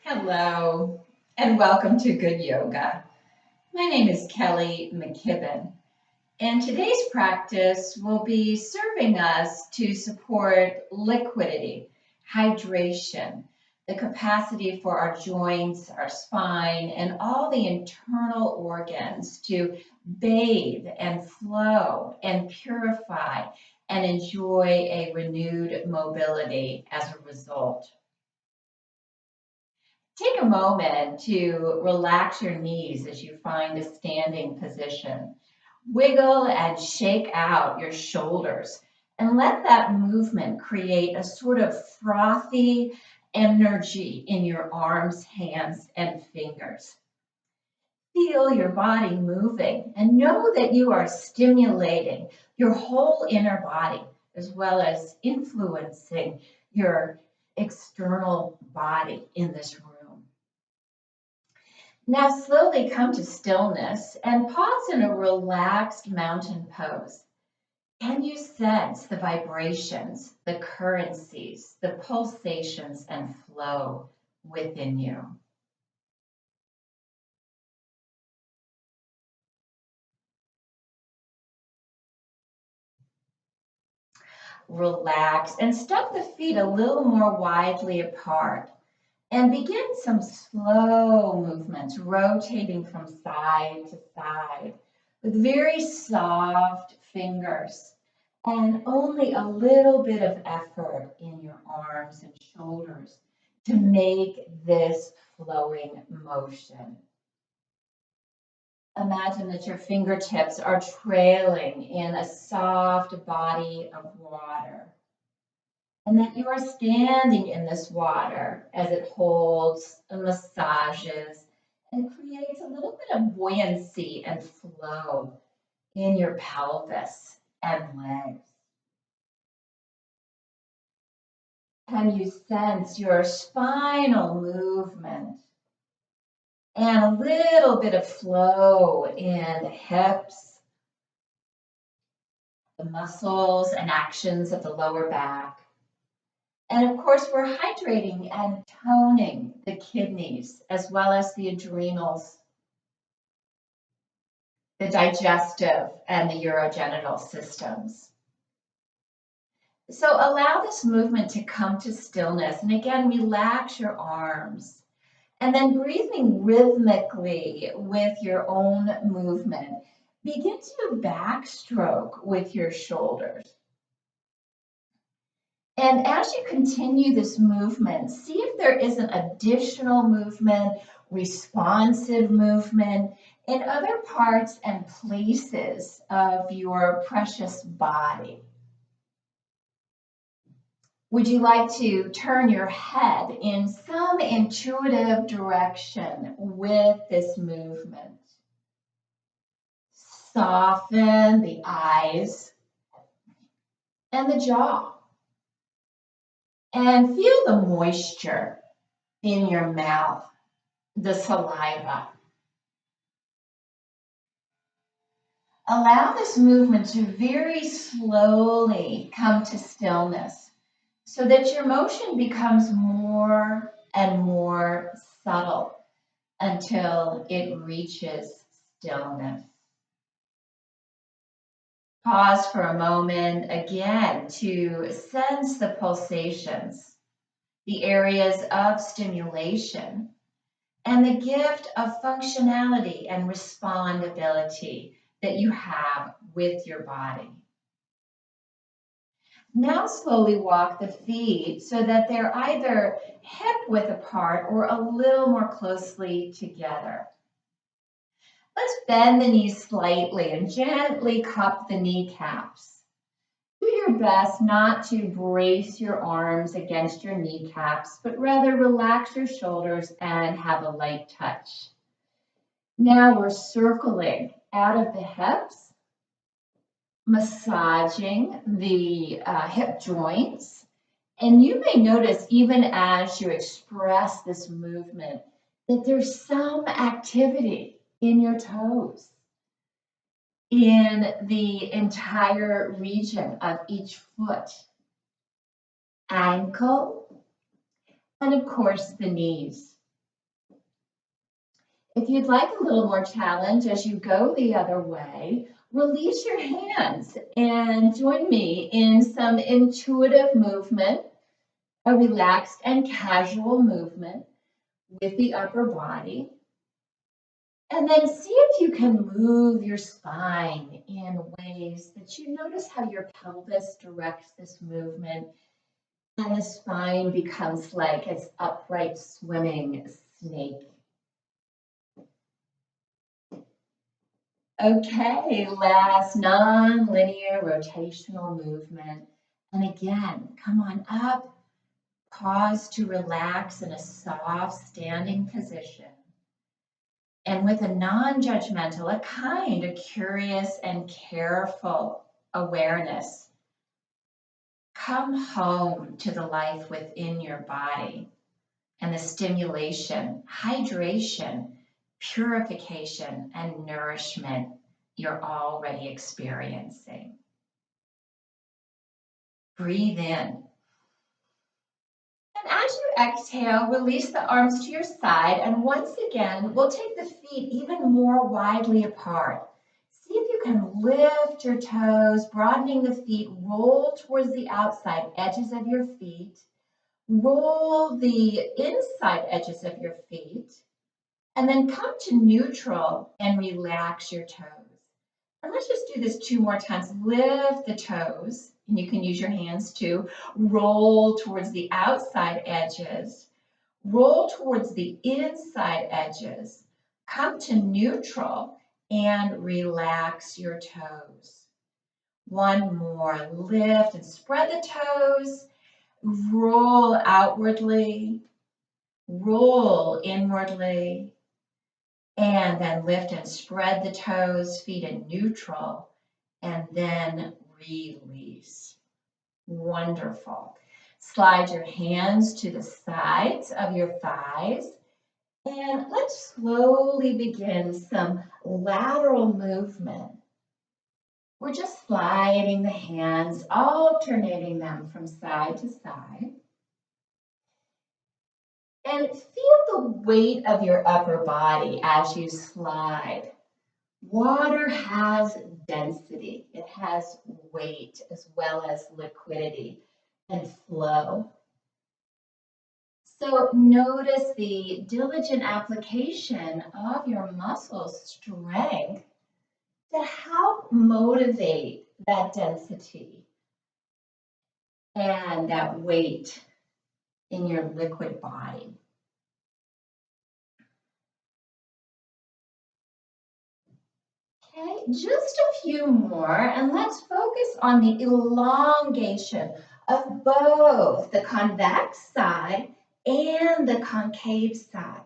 Hello, and welcome to Good Yoga. My name is Kelly McKibben, and today's practice will be serving us to support liquidity, hydration, the capacity for our joints, our spine, and all the internal organs to bathe and flow and purify and enjoy a renewed mobility as a result. Take a moment to relax your knees as you find a standing position. Wiggle and shake out your shoulders and let that movement create a sort of frothy energy in your arms, hands, and fingers. Feel your body moving and know that you are stimulating your whole inner body as well as influencing your external body in this room. Now slowly come to stillness and pause in a relaxed mountain pose. Can you sense the vibrations, the currencies, the pulsations and flow within you? Relax and step the feet a little more widely apart and begin some slow movements, rotating from side to side with very soft fingers and only a little bit of effort in your arms and shoulders to make this flowing motion. Imagine that your fingertips are trailing in a soft body of water, and that you are standing in this water as it holds and massages and creates a little bit of buoyancy and flow in your pelvis and legs. Can you sense your spinal movement and a little bit of flow in the hips, the muscles and actions of the lower back? And of course, we're hydrating and toning the kidneys as well as the adrenals, the digestive and the urogenital systems. So allow this movement to come to stillness. And again, relax your arms. And then breathing rhythmically with your own movement, begin to backstroke with your shoulders. And as you continue this movement, see if there is an additional movement, responsive movement in other parts and places of your precious body. Would you like to turn your head in some intuitive direction with this movement? Soften the eyes and the jaw. And feel the moisture in your mouth, the saliva. Allow this movement to very slowly come to stillness so that your motion becomes more and more subtle until it reaches stillness. Pause for a moment again to sense the pulsations, the areas of stimulation, and the gift of functionality and respondability that you have with your body. Now slowly walk the feet so that they're either hip width apart or a little more closely together. Let's bend the knees slightly and gently cup the kneecaps. Do your best not to brace your arms against your kneecaps, but rather relax your shoulders and have a light touch. Now we're circling out of the hips, massaging the hip joints. And you may notice even as you express this movement that there's some activity in your toes, in the entire region of each foot, ankle, and of course the knees. If you'd like a little more challenge as you go the other way, release your hands and join me in some intuitive movement, a relaxed and casual movement with the upper body. And then see if you can move your spine in ways that you notice how your pelvis directs this movement, and the spine becomes like its upright swimming snake. Okay, last non-linear rotational movement. And again, come on up, pause to relax in a soft standing position. And with a non-judgmental, a kind, a curious and careful awareness, come home to the life within your body and the stimulation, hydration, purification, and nourishment you're already experiencing. Breathe in. And as you exhale, release the arms to your side. And once again, we'll take the feet even more widely apart. See if you can lift your toes, broadening the feet, roll towards the outside edges of your feet, roll the inside edges of your feet, and then come to neutral and relax your toes. And let's just do this 2 more times. Lift the toes, and you can use your hands to roll towards the outside edges, roll towards the inside edges, come to neutral and relax your toes. 1 more, lift and spread the toes, roll outwardly, roll inwardly, and then lift and spread the toes, feet in neutral, and then release. Wonderful. Slide your hands to the sides of your thighs, and let's slowly begin some lateral movement. We're just sliding the hands, alternating them from side to side. And feel the weight of your upper body as you slide. Water has density. It has weight as well as liquidity and flow. So notice the diligent application of your muscle strength to help motivate that density and that weight in your liquid body. Okay, just a few more, and let's focus on the elongation of both the convex side and the concave side.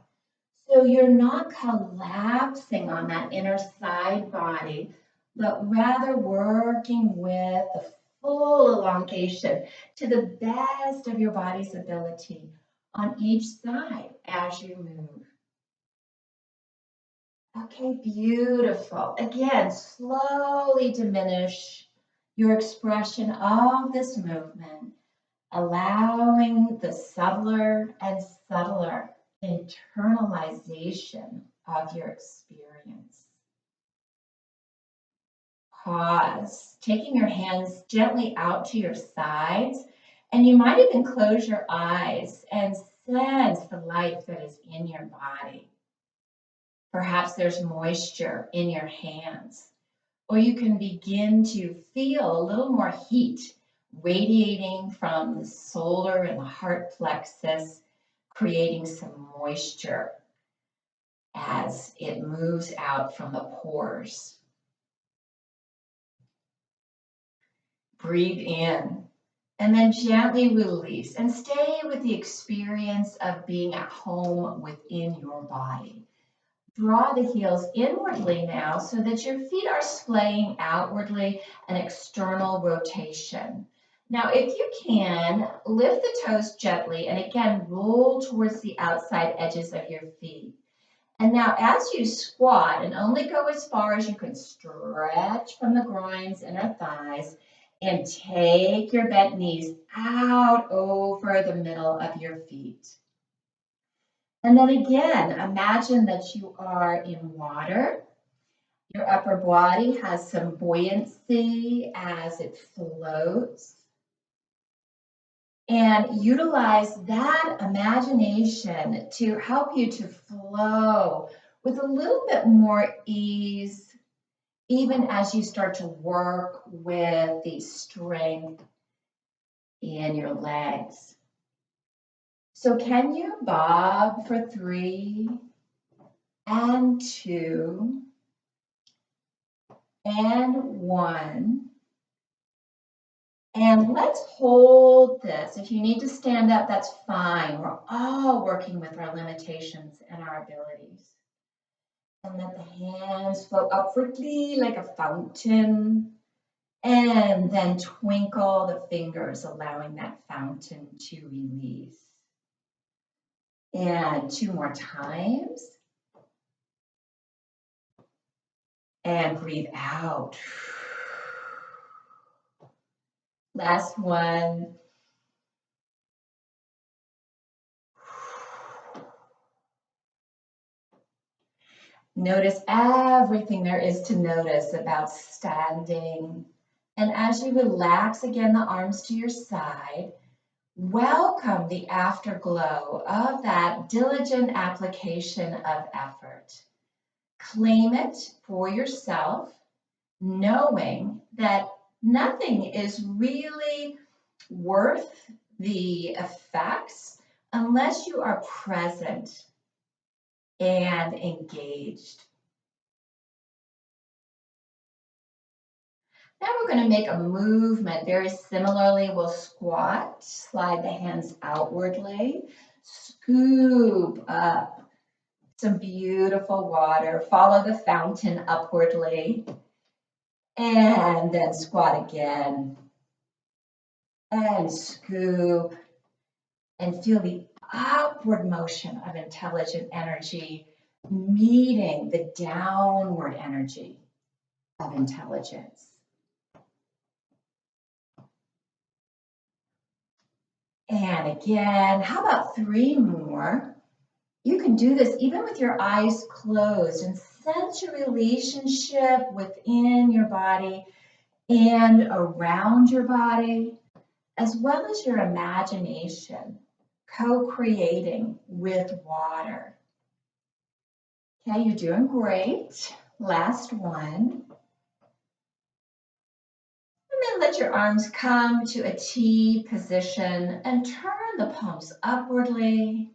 So you're not collapsing on that inner side body, but rather working with the full elongation to the best of your body's ability on each side as you move. Okay, beautiful. Again, slowly diminish your expression of this movement, allowing the subtler and subtler internalization of your experience. Pause, taking your hands gently out to your sides, and you might even close your eyes and sense the life that is in your body. Perhaps there's moisture in your hands, or you can begin to feel a little more heat radiating from the solar and the heart plexus, creating some moisture as it moves out from the pores. Breathe in and then gently release and stay with the experience of being at home within your body. Draw the heels inwardly now so that your feet are splaying outwardly, an external rotation. Now, if you can, lift the toes gently and again, roll towards the outside edges of your feet. And now as you squat, and only go as far as you can stretch from the groins, inner thighs, and take your bent knees out over the middle of your feet. And then again, imagine that you are in water. Your upper body has some buoyancy as it floats. And utilize that imagination to help you to flow with a little bit more ease, even as you start to work with the strength in your legs. So can you bob for 3 and 2 and 1? And let's hold this. If you need to stand up, that's fine. We're all working with our limitations and our abilities. And let the hands flow upwardly like a fountain. And then twinkle the fingers, allowing that fountain to release. And 2 more times. And breathe out. Last one. Notice everything there is to notice about standing. And as you relax again the arms to your side, welcome the afterglow of that diligent application of effort. Claim it for yourself, knowing that nothing is really worth the effects unless you are present and engaged. Now we're going to make a movement. Very similarly, we'll squat, slide the hands outwardly, scoop up some beautiful water, follow the fountain upwardly, and then squat again, and scoop, and feel the upward motion of intelligent energy meeting the downward energy of intelligence. And again, how about 3 more? You can do this even with your eyes closed and sense your relationship within your body and around your body, as well as your imagination, co-creating with water. Okay, you're doing great. Last one. And then let your arms come to a T position and turn the palms upwardly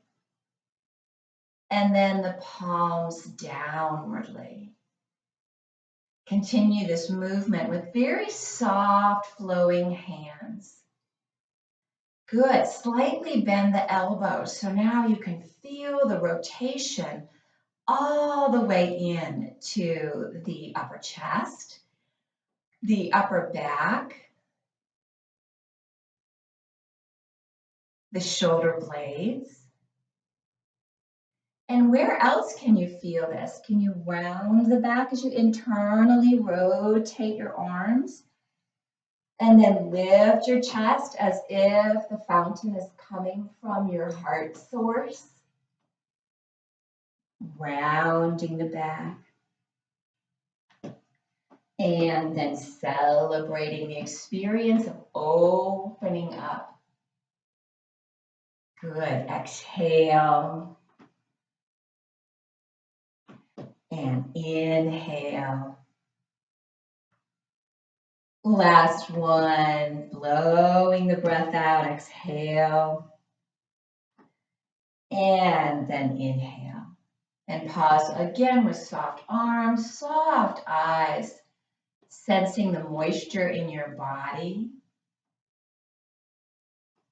and then the palms downwardly. Continue this movement with very soft flowing hands. Good, slightly bend the elbows. So now you can feel the rotation all the way in to the upper chest, the upper back, the shoulder blades. And where else can you feel this? Can you round the back as you internally rotate your arms? And then lift your chest as if the fountain is coming from your heart source. Rounding the back. And then celebrating the experience of opening up. Good. Exhale. And inhale. Last one. Blowing the breath out. Exhale. And then inhale. And pause again with soft arms, soft eyes. Sensing the moisture in your body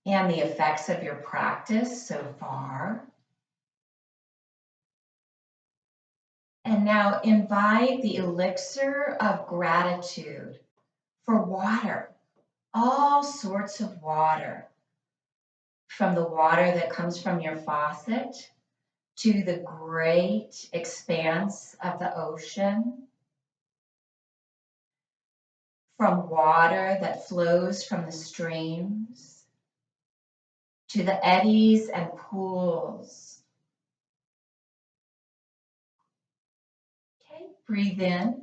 and the effects of your practice so far. And now invite the elixir of gratitude for water, all sorts of water, from the water that comes from your faucet to the great expanse of the ocean, from water that flows from the streams to the eddies and pools Breathe in.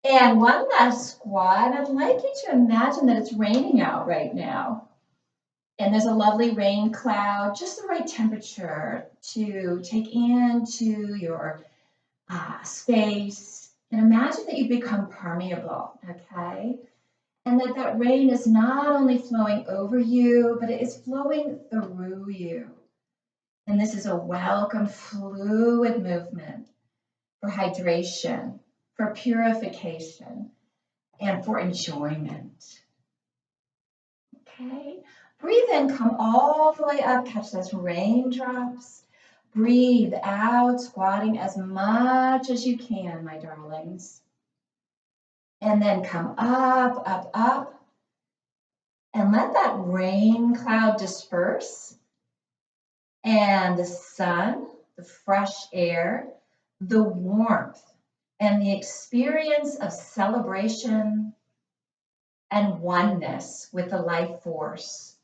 And one last squat. I'd like you to imagine that it's raining out right now. And there's a lovely rain cloud, just the right temperature to take into your space. And imagine that you become permeable, okay? And that rain is not only flowing over you, but it is flowing through you. And this is a welcome, fluid movement for hydration, for purification, and for enjoyment. Okay? Breathe in, come all the way up, catch those raindrops. Breathe out, squatting as much as you can, my darlings. And then come up, up, up. And let that rain cloud disperse. And the sun, the fresh air, the warmth, and the experience of celebration and oneness with the life force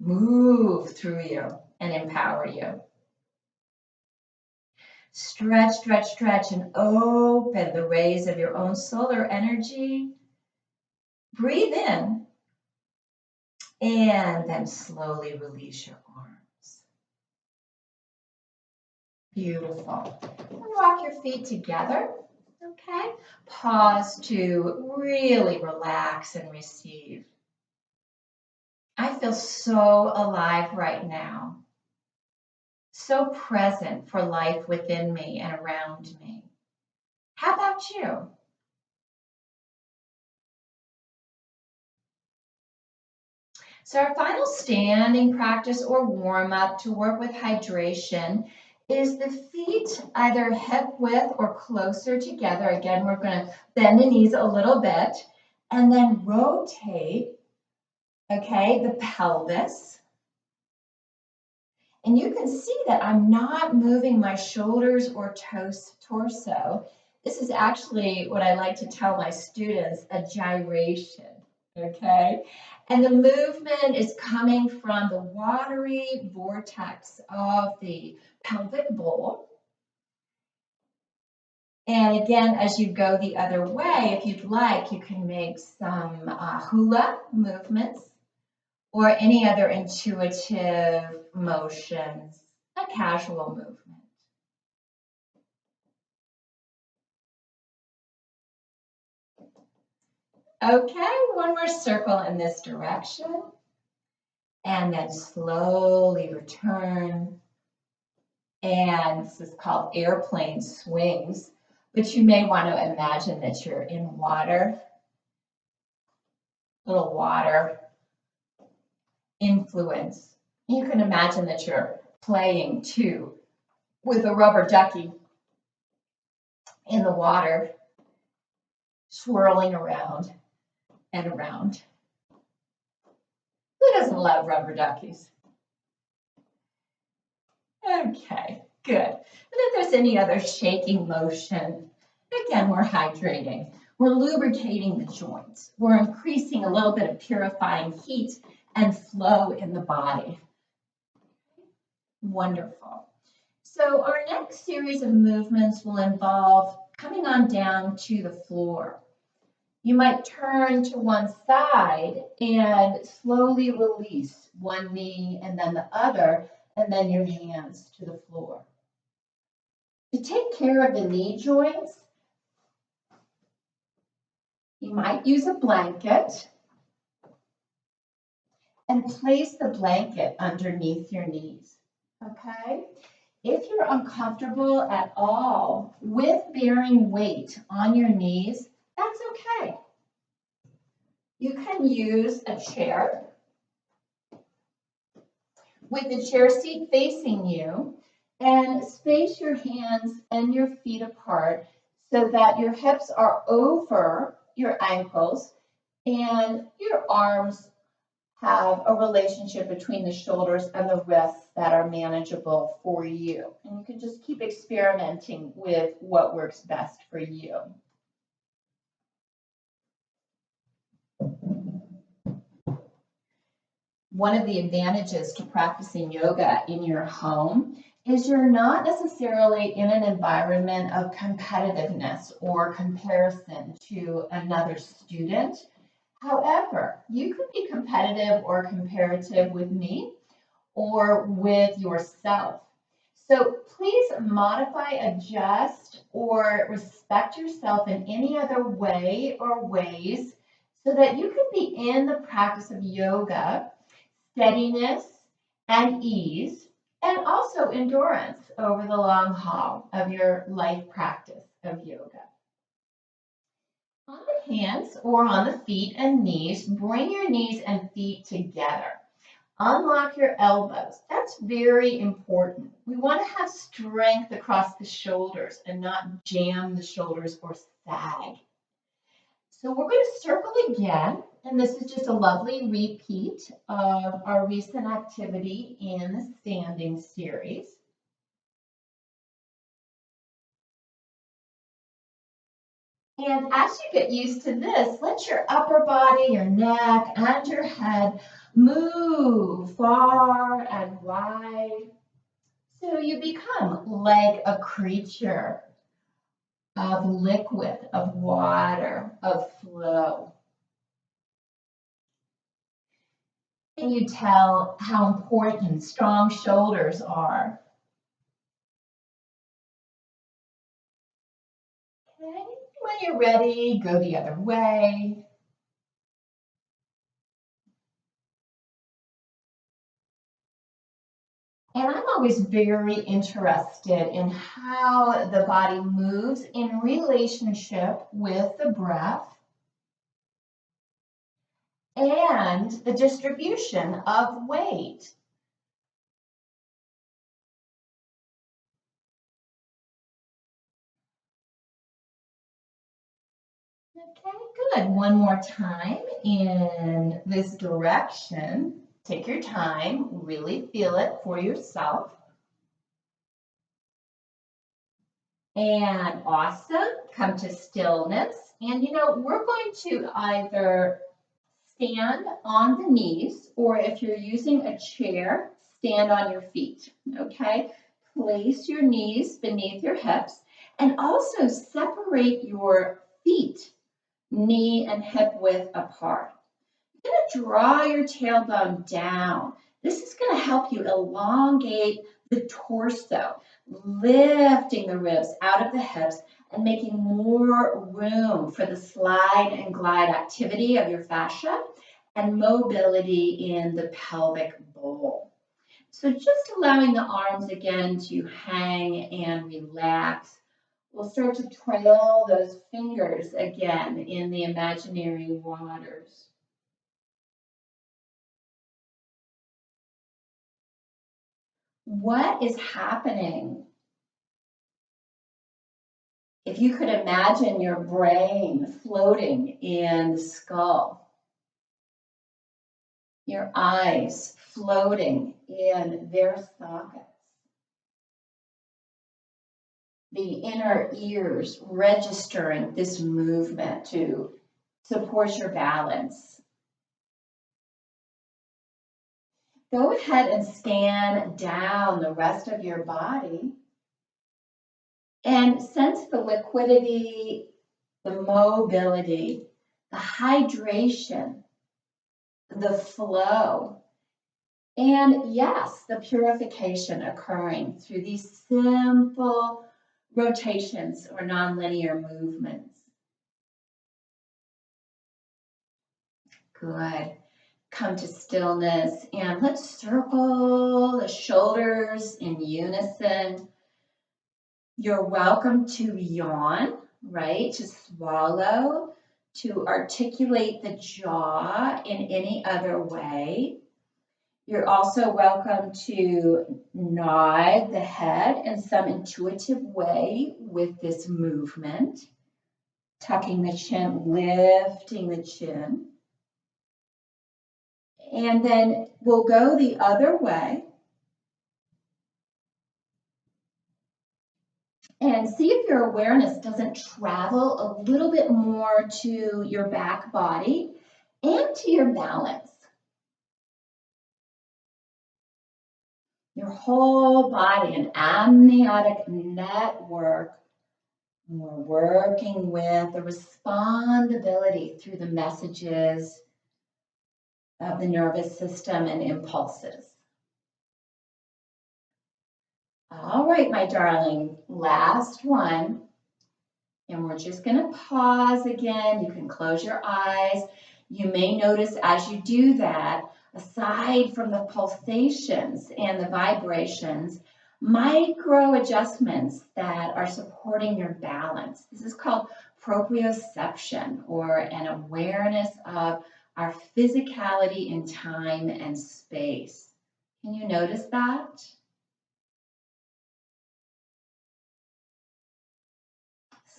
move through you and empower you. Stretch, stretch, stretch, and open the rays of your own solar energy. Breathe in, and then slowly release your arms. Beautiful. Walk your feet together, okay? Pause to really relax and receive. I feel so alive right now. So present for life within me and around me. How about you? So our final standing practice or warm up to work with hydration is the feet either hip width or closer together. Again, we're going to bend the knees a little bit and then rotate, okay, the pelvis. And you can see that I'm not moving my shoulders or torso. This is actually what I like to tell my students, a gyration, okay? And the movement is coming from the watery vortex of the pelvic bowl. And again, as you go the other way, if you'd like, you can make some hula movements or any other intuitive motions, a casual movement. Okay, one more circle in this direction. And then slowly return. And this is called airplane swings, but you may want to imagine that you're in water, little water influence. You can imagine that you're playing too with a rubber ducky in the water, swirling around and around. Who doesn't love rubber duckies? Okay, good. And if there's any other shaking motion, again, we're hydrating. We're lubricating the joints. We're increasing a little bit of purifying heat and flow in the body. Wonderful. So our next series of movements will involve coming on down to the floor. You might turn to one side and slowly release one knee and then the other, and then your hands to the floor. To take care of the knee joints, you might use a blanket and place the blanket underneath your knees, okay? If you're uncomfortable at all with bearing weight on your knees, that's okay. You can use a chair with the chair seat facing you and space your hands and your feet apart so that your hips are over your ankles and your arms have a relationship between the shoulders and the wrists that are manageable for you. And you can just keep experimenting with what works best for you. One of the advantages to practicing yoga in your home is you're not necessarily in an environment of competitiveness or comparison to another student. However, you could be competitive or comparative with me or with yourself. So please modify, adjust, or respect yourself in any other way or ways so that you can be in the practice of yoga, steadiness and ease, and also endurance over the long haul of your life practice of yoga. On the hands or on the feet and knees, bring your knees and feet together. Unlock your elbows. That's very important. We want to have strength across the shoulders and not jam the shoulders or sag. So we're going to circle again, and this is just a lovely repeat of our recent activity in the standing series. And as you get used to this, let your upper body, your neck, and your head move far and wide. So you become like a creature of liquid, of water, of flow. And you tell how important strong shoulders are. Okay, when you're ready, go the other way. And I'm always very interested in how the body moves in relationship with the breath and the distribution of weight. Okay, good. One more time in this direction. Take your time, really feel it for yourself. And awesome. Come to stillness. And we're going to either stand on the knees, or if you're using a chair, stand on your feet. Okay? Place your knees beneath your hips and also separate your feet knee and hip width apart. You're going to draw your tailbone down. This is going to help you elongate the torso, lifting the ribs out of the hips and making more room for the slide and glide activity of your fascia and mobility in the pelvic bowl. So just allowing the arms again to hang and relax. We'll start to trail those fingers again in the imaginary waters. What is happening? If you could imagine your brain floating in the skull, your eyes floating in their sockets, the inner ears registering this movement to support your balance. Go ahead and scan down the rest of your body and sense the liquidity, the mobility, the hydration, the flow, and yes, the purification occurring through these simple rotations or nonlinear movements. Good. Come to stillness and let's circle the shoulders in unison. You're welcome to yawn, right? To swallow, to articulate the jaw in any other way. You're also welcome to nod the head in some intuitive way with this movement. Tucking the chin, lifting the chin. And then we'll go the other way. And see if your awareness doesn't travel a little bit more to your back body and to your balance. your whole body, an amniotic network. We're working with the respondability through the messages of the nervous system and impulses. All right, my darling, last one. And we're just going to pause again. You can close your eyes. You may notice as you do that, aside from the pulsations and the vibrations, micro adjustments that are supporting your balance. This is called proprioception, or an awareness of our physicality in time and space. Can you notice that?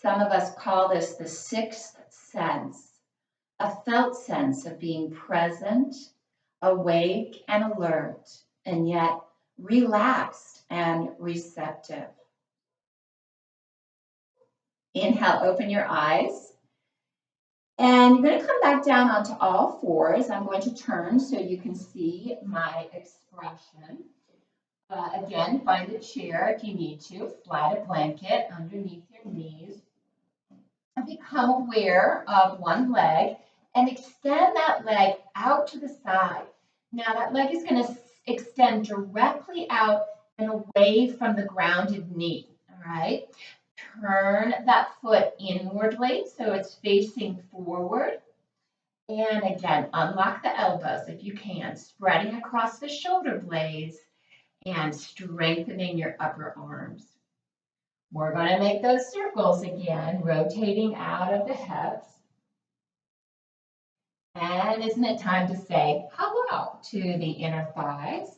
Some of us call this the sixth sense, a felt sense of being present, awake and alert, and yet relaxed and receptive. Inhale, open your eyes. And you're going to come back down onto all fours. I'm going to turn so you can see my expression. Again, find a chair if you need to, slide a blanket underneath your knees. And become aware of one leg and extend that leg out to the side. Now that leg is going to extend directly out and away from the grounded knee, all right? Turn that foot inwardly so it's facing forward. And again, unlock the elbows if you can, spreading across the shoulder blades and strengthening your upper arms. We're going to make those circles again, rotating out of the hips. And isn't it time to say hello to the inner thighs?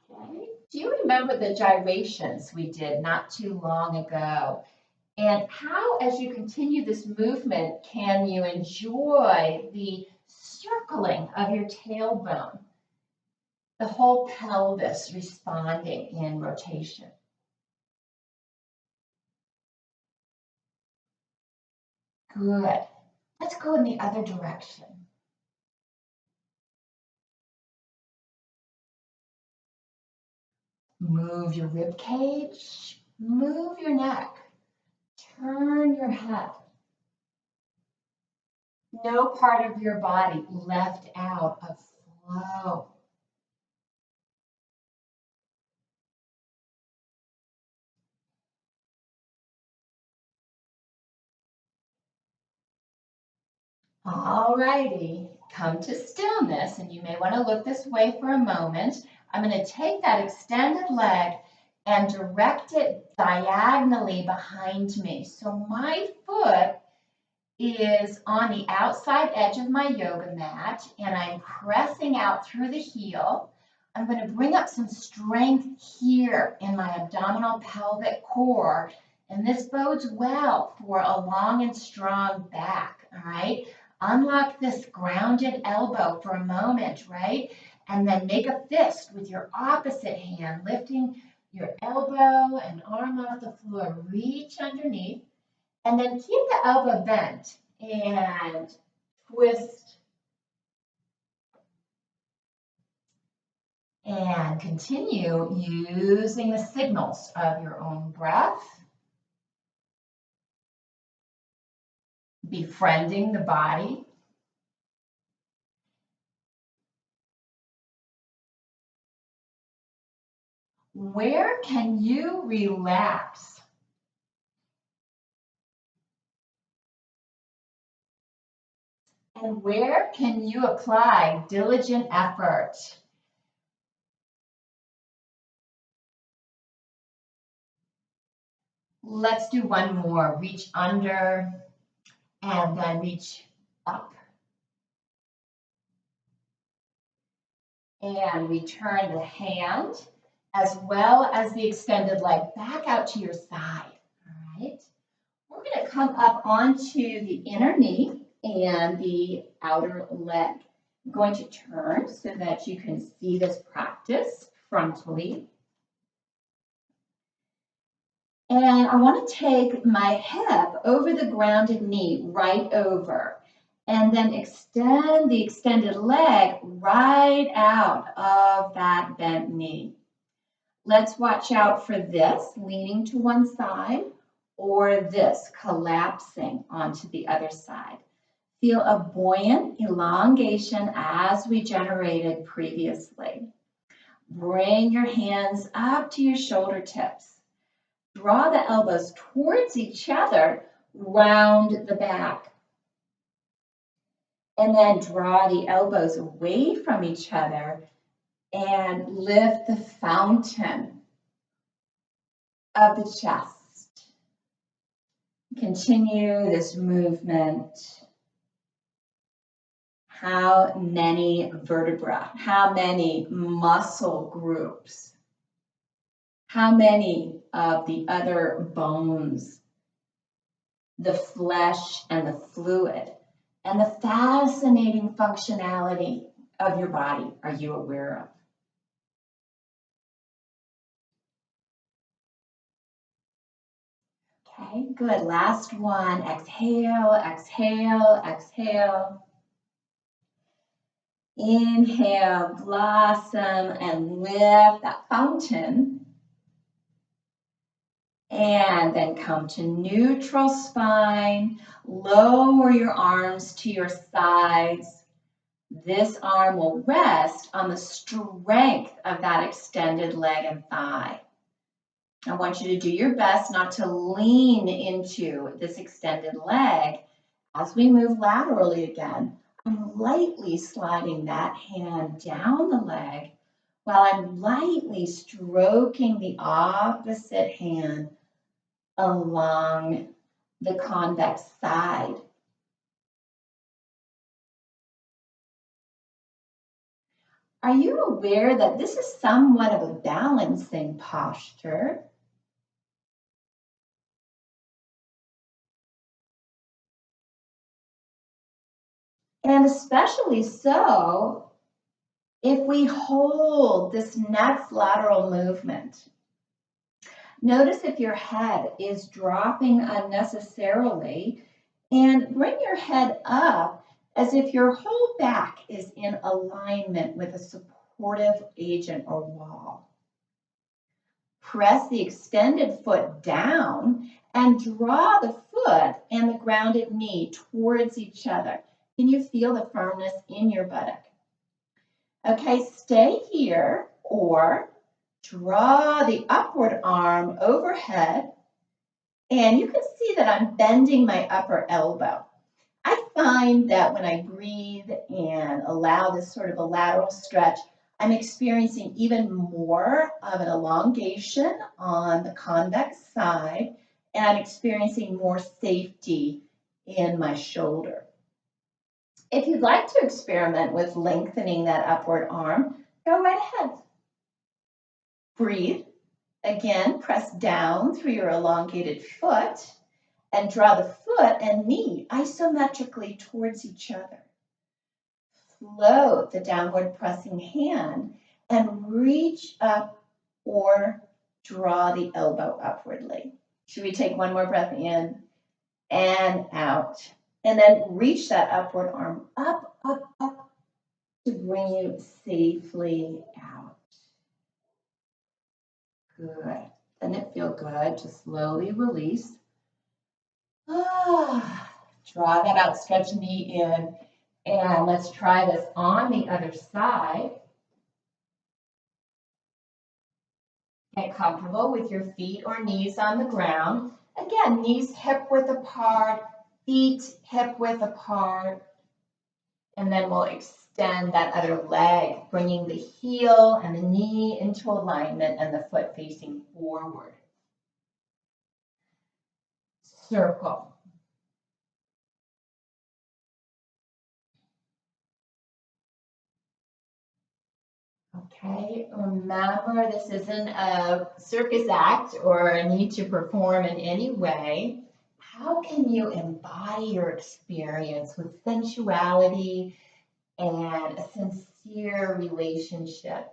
Okay. Do you remember the gyrations we did not too long ago? And how, as you continue this movement, can you enjoy the circling of your tailbone? The whole pelvis responding in rotation. Good. Let's go in the other direction. Move your rib cage, move your neck, turn your head. No part of your body left out of flow. All righty, come to stillness, and you may want to look this way for a moment. I'm going to take that extended leg and direct it diagonally behind me. So my foot is on the outside edge of my yoga mat, and I'm pressing out through the heel. I'm going to bring up some strength here in my abdominal pelvic core, and this bodes well for a long and strong back, all right? Unlock this grounded elbow for a moment, right? And then make a fist with your opposite hand, lifting your elbow and arm off the floor. Reach underneath, and then keep the elbow bent and twist. And continue using the signals of your own breath. Befriending the body. Where can you relax? And where can you apply diligent effort? Let's do one more. Reach under and then reach up. And return the hand as well as the extended leg back out to your side. All right. We're going to come up onto the inner knee and the outer leg. I'm going to turn so that you can see this practice frontally. And I want to take my hip over the grounded knee, right over. And then extend the extended leg right out of that bent knee. Let's watch out for this, leaning to one side, or this, collapsing onto the other side. Feel a buoyant elongation as we generated previously. Bring your hands up to your shoulder tips. Draw the elbows towards each other, round the back. And then draw the elbows away from each other and lift the fountain of the chest. Continue this movement. How many vertebrae? How many muscle groups? How many of the other bones, the flesh and the fluid, and the fascinating functionality of your body are you aware of? Okay, good. Last one. Exhale, exhale, exhale. Inhale, blossom, and lift that fountain. And then come to neutral spine. Lower your arms to your sides. This arm will rest on the strength of that extended leg and thigh. I want you to do your best not to lean into this extended leg. As we move laterally again, I'm lightly sliding that hand down the leg while I'm lightly stroking the opposite hand along the convex side. Are you aware that this is somewhat of a balancing posture? And especially so if we hold this next lateral movement. Notice if your head is dropping unnecessarily, and bring your head up as if your whole back is in alignment with a supportive agent or wall. Press the extended foot down and draw the foot and the grounded knee towards each other. Can you feel the firmness in your buttock? Okay, stay here or draw the upward arm overhead, and you can see that I'm bending my upper elbow. I find that when I breathe and allow this sort of a lateral stretch, I'm experiencing even more of an elongation on the convex side, and I'm experiencing more safety in my shoulder. If you'd like to experiment with lengthening that upward arm, go right ahead. Breathe. Again, press down through your elongated foot and draw the foot and knee isometrically towards each other. Float the downward pressing hand and reach up or draw the elbow upwardly. Should we take one more breath in and out? And then reach that upward arm up, up, up to bring you safely out. Good. Doesn't it feel good to slowly release? Draw that outstretched knee in. And let's try this on the other side. Get comfortable with your feet or knees on the ground. Again, knees hip width apart, feet hip width apart. And then we'll extend that other leg, bringing the heel and the knee into alignment and the foot facing forward. Circle. Okay, remember this isn't a circus act or a need to perform in any way. How can you embody your experience with sensuality and a sincere relationship?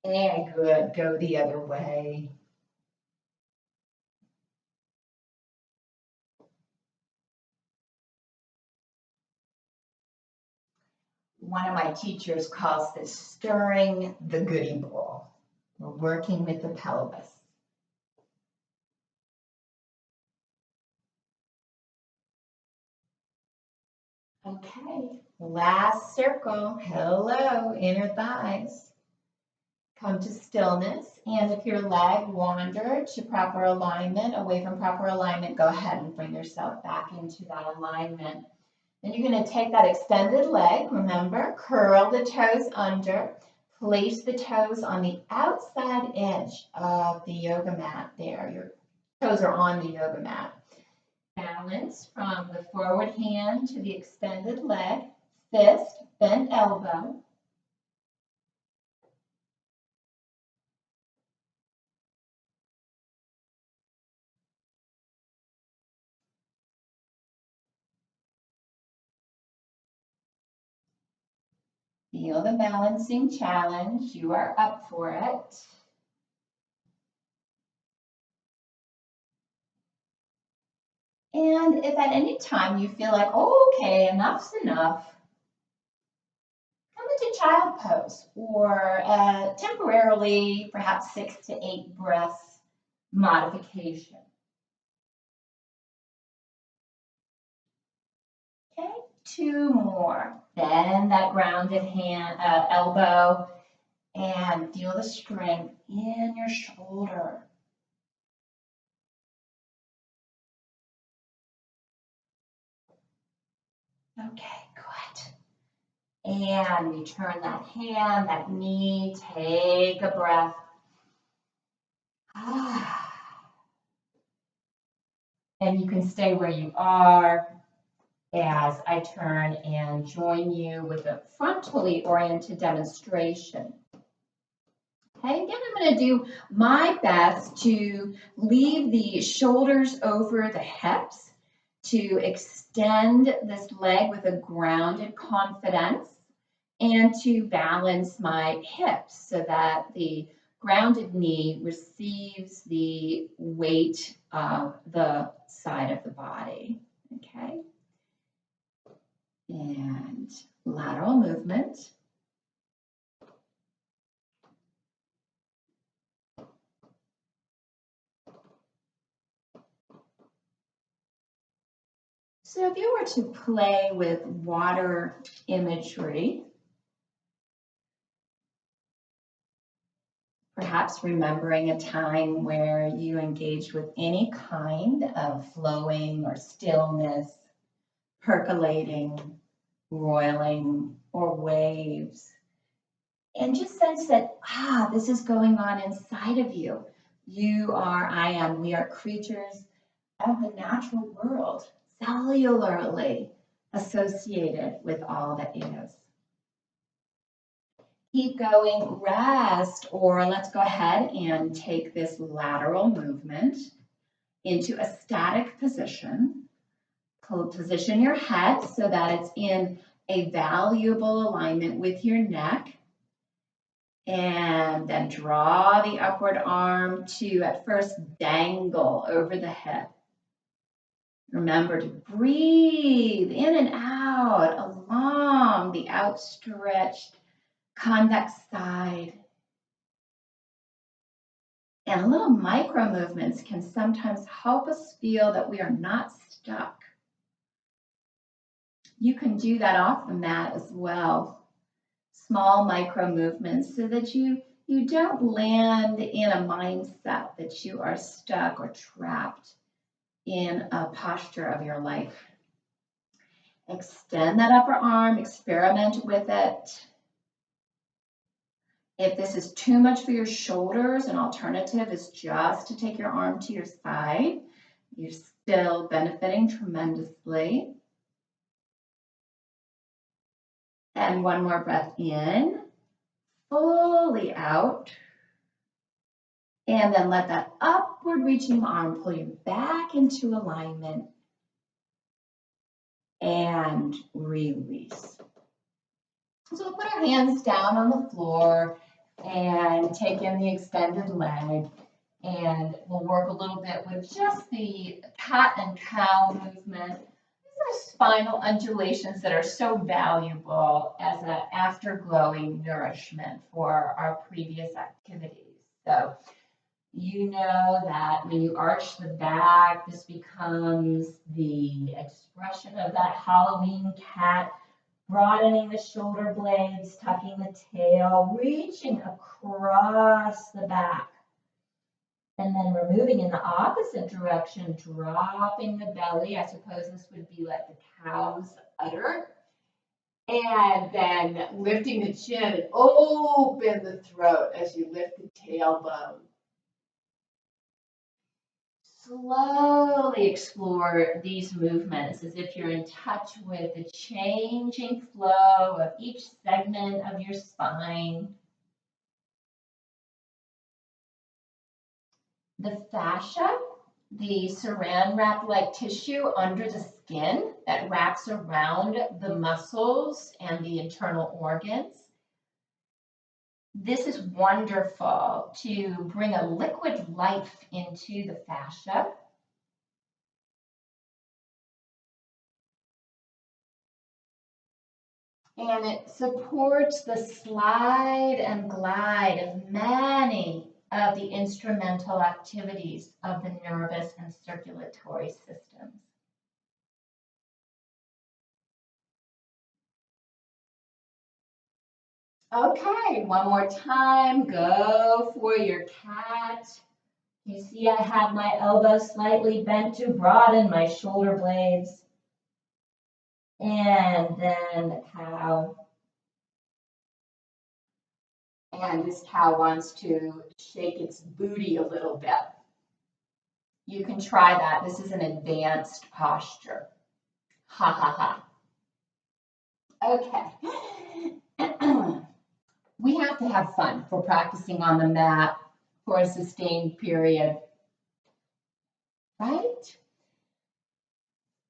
And good, go the other way. One of my teachers calls this stirring the goodie bowl. We're working with the pelvis. Okay, last circle. Hello, inner thighs. Come to stillness. And if your leg wandered to proper alignment, away from proper alignment, go ahead and bring yourself back into that alignment. Then you're going to take that extended leg, remember, curl the toes under, place the toes on the outside edge of the yoga mat there. Your toes are on the yoga mat. Balance from the forward hand to the extended leg, fist, bent elbow. Feel the balancing challenge. You are up for it. And if at any time you feel like, oh, okay, enough's enough, come into child pose or temporarily, perhaps 6 to 8 breaths modification. Okay, 2 more. Bend that grounded hand, elbow, and feel the strength in your shoulder. Okay, good. And return that hand, that knee, take a breath. And you can stay where you are as I turn and join you with a frontally oriented demonstration. Okay, again, I'm going to do my best to leave the shoulders over the hips, to extend this leg with a grounded confidence, and to balance my hips so that the grounded knee receives the weight of the side of the body. Okay. And lateral movement. So if you were to play with water imagery, perhaps remembering a time where you engaged with any kind of flowing or stillness, percolating, roiling, or waves, and just sense that, this is going on inside of you. You are, I am, we are creatures of the natural world, cellularly associated with all that is. Keep going, rest, or let's go ahead and take this lateral movement into a static position. Position your head so that it's in a valuable alignment with your neck. And then draw the upward arm to at first dangle over the hip. Remember to breathe in and out along the outstretched convex side. And little micro movements can sometimes help us feel that we are not stuck. You can do that off the mat as well. Small micro movements so that you don't land in a mindset that you are stuck or trapped in a posture of your life. Extend that upper arm, experiment with it. If this is too much for your shoulders, an alternative is just to take your arm to your side. You're still benefiting tremendously. And one more breath in, fully out. And then let that upward reaching arm pull you back into alignment and release. So we'll put our hands down on the floor, And take in the extended leg. And we'll work a little bit with just the cat and cow movement. These are spinal undulations that are so valuable as an afterglowing nourishment for our previous activities. So you know that when you arch the back, this becomes the expression of that Halloween cat, broadening the shoulder blades, tucking the tail, reaching across the back. And then we're moving in the opposite direction, dropping the belly. I suppose this would be like the cow's udder. And then lifting the chin and open the throat as you lift the tailbone. Slowly explore these movements as if you're in touch with the changing flow of each segment of your spine. The fascia, the saran wrap-like tissue under the skin that wraps around the muscles and the internal organs. This is wonderful to bring a liquid life into the fascia. And it supports the slide and glide of many of the instrumental activities of the nervous and circulatory systems. Okay, one more time. Go for your cat. You see I have my elbows slightly bent to broaden my shoulder blades. And then the cow. And this cow wants to shake its booty a little bit. You can try that. This is an advanced posture. Ha ha ha. Okay. We have to have fun for practicing on the mat for a sustained period. Right?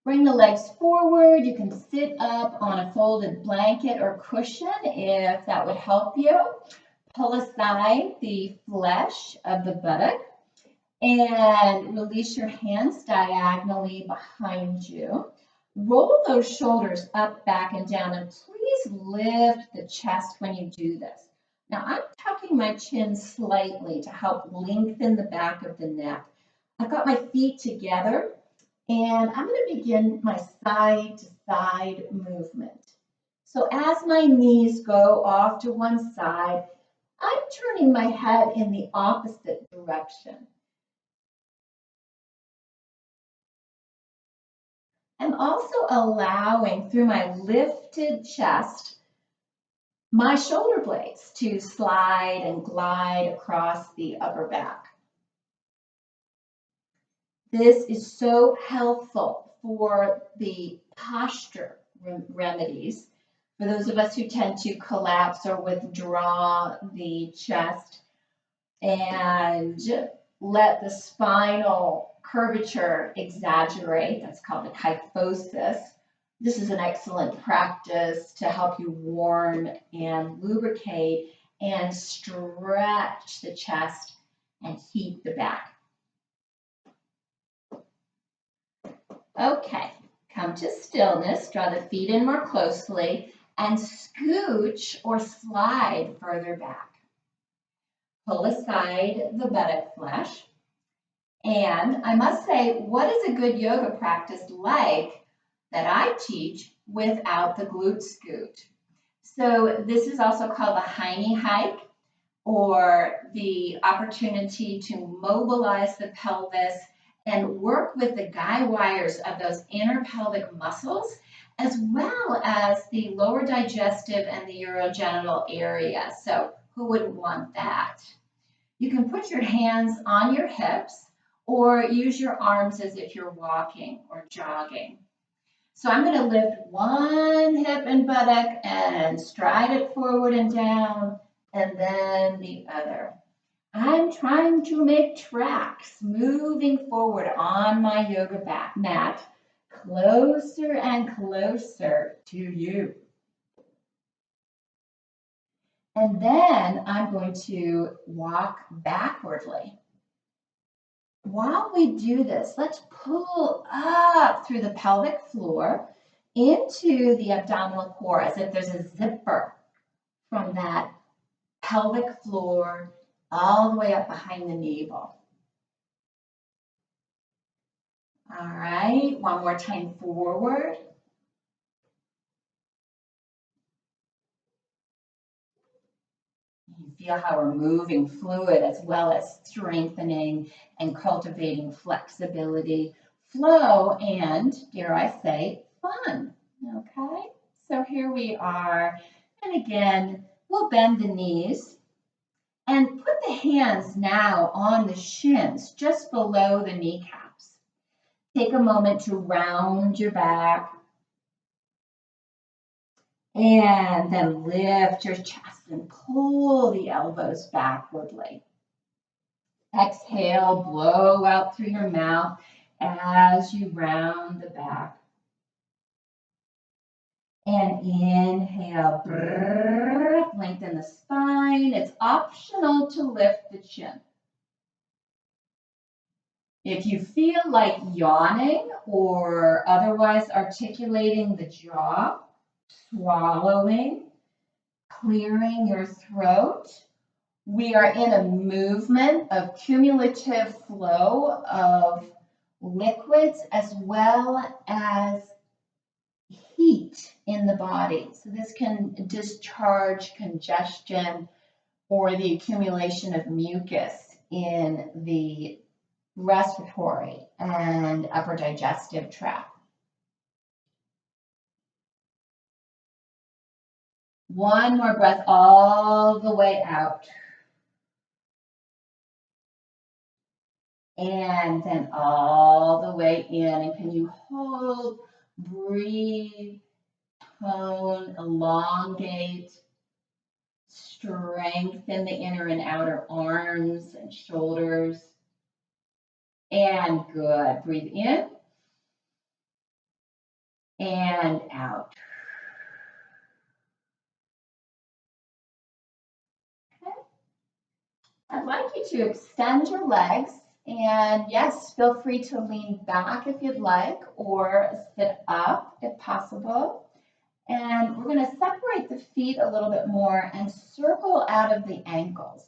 Bring the legs forward. You can sit up on a folded blanket or cushion if that would help you. Pull aside the flesh of the buttock and release your hands diagonally behind you. Roll those shoulders up, back, and down, and please lift the chest when you do this. Now, I'm tucking my chin slightly to help lengthen the back of the neck. I've got my feet together, and I'm going to begin my side-to-side movement. So as my knees go off to one side, I'm turning my head in the opposite direction. I'm also allowing, through my lifted chest, my shoulder blades to slide and glide across the upper back. This is so helpful for the posture remedies. For those of us who tend to collapse or withdraw the chest and let the spinal curvature exaggerate, that's called a kyphosis. This is an excellent practice to help you warm and lubricate and stretch the chest and heat the back. Okay, come to stillness, draw the feet in more closely, and scooch or slide further back. Pull aside the buttock flesh. And I must say, what is a good yoga practice like that I teach without the glute scoot? So this is also called the hiney hike, or the opportunity to mobilize the pelvis and work with the guy wires of those inner pelvic muscles, as well as the lower digestive and the urogenital area. So who wouldn't want that? You can put your hands on your hips or use your arms as if you're walking or jogging. So I'm going to lift one hip and buttock and stride it forward and down, and then the other. I'm trying to make tracks, moving forward on my yoga mat, closer and closer to you. And then I'm going to walk backwardly. While we do this, let's pull up through the pelvic floor into the abdominal core as if there's a zipper from that pelvic floor all the way up behind the navel. All right, one more time forward. You feel how we're moving fluid as well as strengthening and cultivating flexibility, flow, and, dare I say, fun. Okay, so here we are. And again, we'll bend the knees and put the hands now on the shins, just below the kneecaps. Take a moment to round your back. And then lift your chest and pull the elbows backwardly. Exhale, blow out through your mouth as you round the back. And inhale, lengthen the spine. It's optional to lift the chin. If you feel like yawning or otherwise articulating the jaw, swallowing, clearing your throat, we are in a movement of cumulative flow of liquids as well as heat in the body. So this can discharge congestion or the accumulation of mucus in the respiratory and upper digestive tract. One more breath all the way out. And then all the way in. And can you hold, breathe, tone, elongate, strengthen the inner and outer arms and shoulders. And good. Breathe in and out. Okay. I'd like you to extend your legs. And yes, feel free to lean back if you'd like, or sit up if possible. And we're going to separate the feet a little bit more and circle out of the ankles.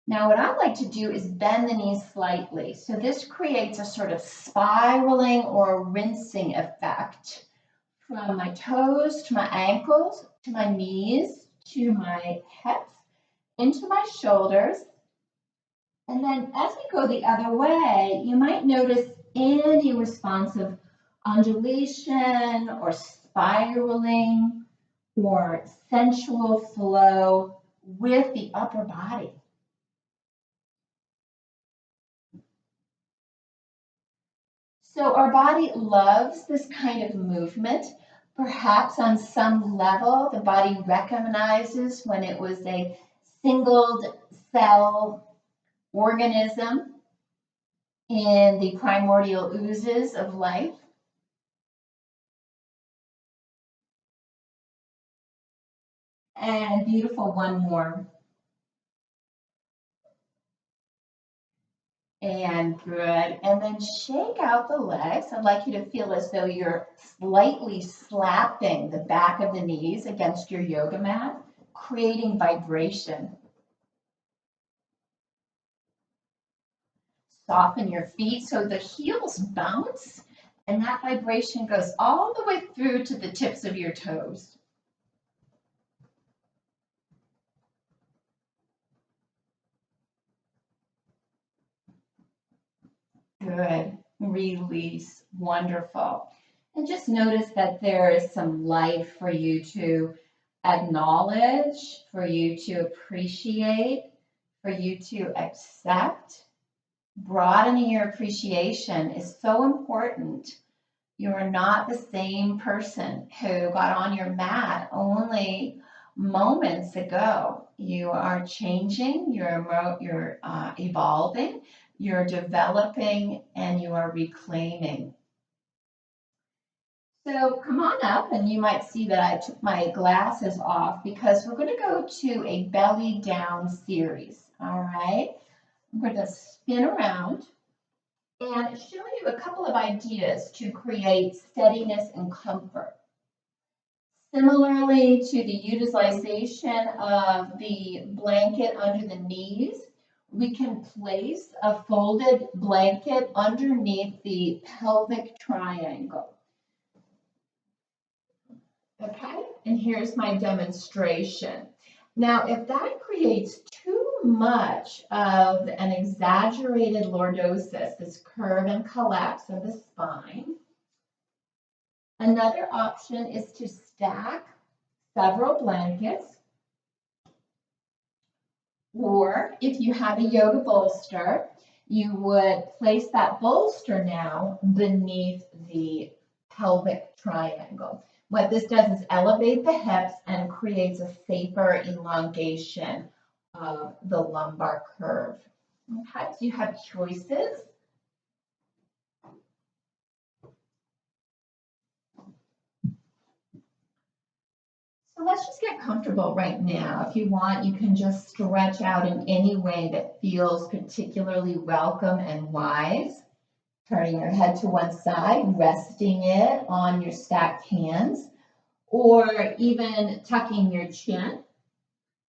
Now, what I'd like to do is bend the knees slightly. So this creates a sort of spiraling or rinsing effect from my toes to my ankles, to my knees, to my hips, into my shoulders. And then as we go the other way, you might notice any responsive undulation or spiraling or sensual flow with the upper body. So our body loves this kind of movement. Perhaps on some level, the body recognizes when it was a single cell organism in the primordial oozes of life. And beautiful, one more. And good. And then shake out the legs. I'd like you to feel as though you're slightly slapping the back of the knees against your yoga mat, creating vibration. Soften your feet so the heels bounce and that vibration goes all the way through to the tips of your toes. Good. Release. Wonderful. And just notice that there is some life for you to acknowledge, for you to appreciate, for you to accept. Broadening your appreciation is so important. You are not the same person who got on your mat only moments ago. You are changing, you're evolving, you're developing, and you are reclaiming. So come on up, and you might see that I took my glasses off because we're going to go to a belly down series. All right. I'm going to spin around and show you a couple of ideas to create steadiness and comfort. Similarly to the utilization of the blanket under the knees, we can place a folded blanket underneath the pelvic triangle. Okay, and here's my demonstration. Now, if that creates too much of an exaggerated lordosis, this curve and collapse of the spine, another option is to stack several blankets, or if you have a yoga bolster, you would place that bolster now beneath the pelvic triangle. What this does is elevate the hips and creates a safer elongation of the lumbar curve. Okay, so you have choices. So let's just get comfortable right now. If you want, you can just stretch out in any way that feels particularly welcome and wise. Turning your head to one side, resting it on your stacked hands, or even tucking your chin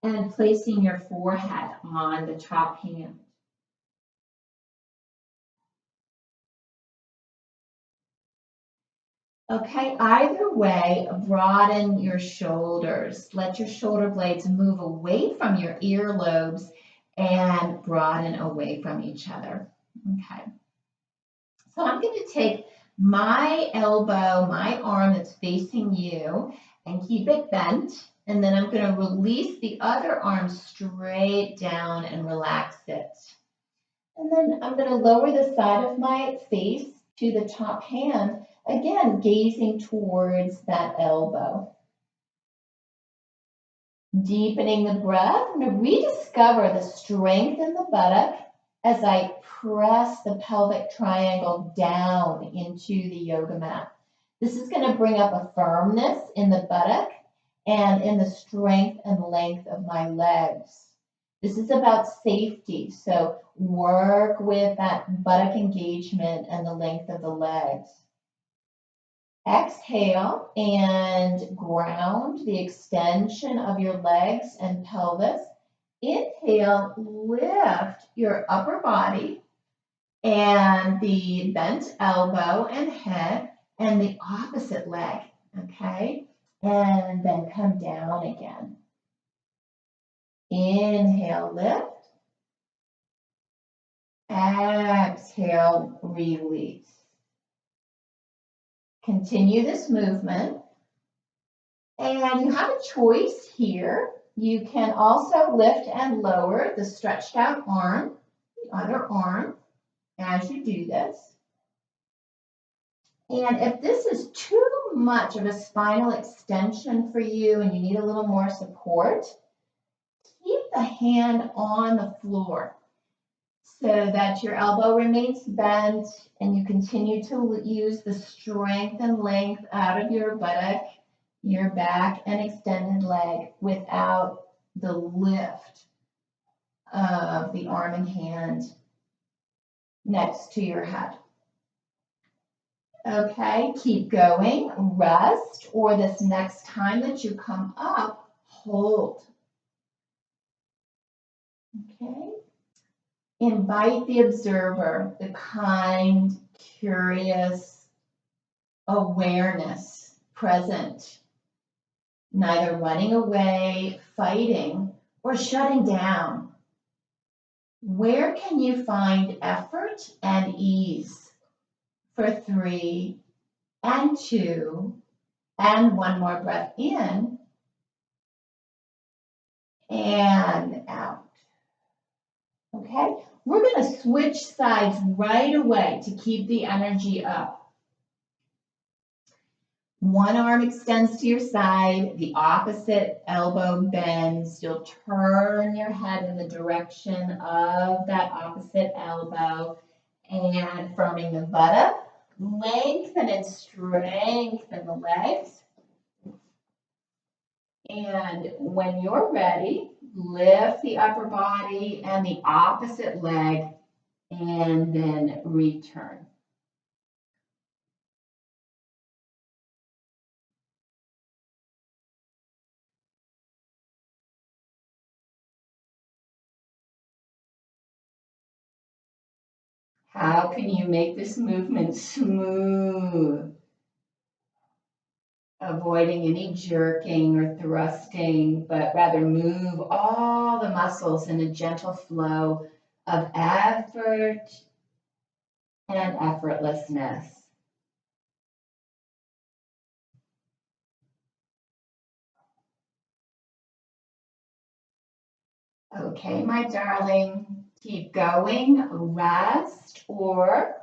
and placing your forehead on the top hand. Okay, either way, broaden your shoulders. Let your shoulder blades move away from your earlobes and broaden away from each other. Okay. So I'm going to take my elbow, my arm that's facing you, and keep it bent. And then I'm going to release the other arm straight down and relax it. And then I'm going to lower the side of my face to the top hand, again, gazing towards that elbow. Deepening the breath, I'm going to rediscover the strength in the buttock as I press the pelvic triangle down into the yoga mat. This is going to bring up a firmness in the buttock and in the strength and length of my legs. This is about safety, so work with that buttock engagement and the length of the legs. Exhale and ground the extension of your legs and pelvis. Inhale, lift your upper body and the bent elbow and head and the opposite leg, okay? And then come down again. Inhale, lift. Exhale, release. Continue this movement. And you have a choice here. You can also lift and lower the stretched out arm, the other arm, as you do this. And if this is too much of a spinal extension for you and you need a little more support, keep the hand on the floor so that your elbow remains bent and you continue to use the strength and length out of your buttock, your back, and extended leg without the lift of the arm and hand next to your head. Okay, keep going, rest, or this next time that you come up, hold. Okay. Invite the observer, the kind, curious awareness present, neither running away, fighting, or shutting down. Where can you find effort and ease for 3 and 2 and 1 more breath in and out? Okay, we're going to switch sides right away to keep the energy up. One arm extends to your side, the opposite elbow bends. You'll turn your head in the direction of that opposite elbow and firming the buttock, Lengthen and strengthen the legs. And when you're ready, lift the upper body and the opposite leg, and then return. How can you make this movement smooth? Avoiding any jerking or thrusting, but rather move all the muscles in a gentle flow of effort and effortlessness. Okay, my darling, keep going, rest or